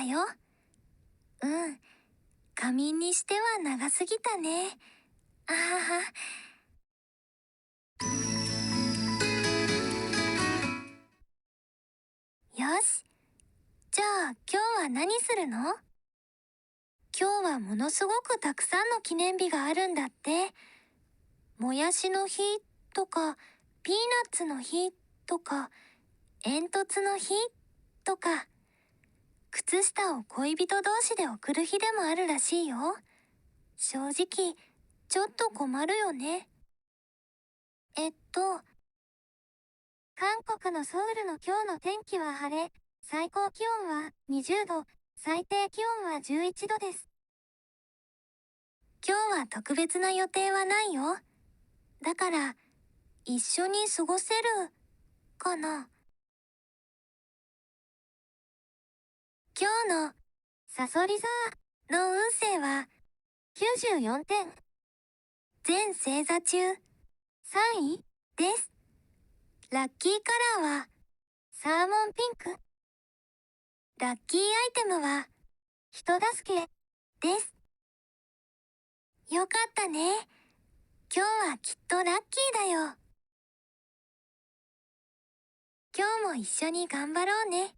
だよ。うん、仮眠にしては長すぎたね。あはは。よし。じゃあ今日は何するの？今日はものすごくたくさんの記念日があるんだって。もやしの日とか、ピーナッツの日とか、煙突の日とか、靴下を恋人同士で送る日でもあるらしいよ。正直、ちょっと困るよね。韓国のソウルの今日の天気は晴れ、最高気温は20度、最低気温は11度です。今日は特別な予定はないよ。だから、一緒に過ごせる、かな。今日の、サソリ座の運勢は、94点。全星座中、3位です。ラッキーカラーは、サーモンピンク。ラッキーアイテムは、人助け、です。よかったね。今日はきっとラッキーだよ。今日も一緒に頑張ろうね。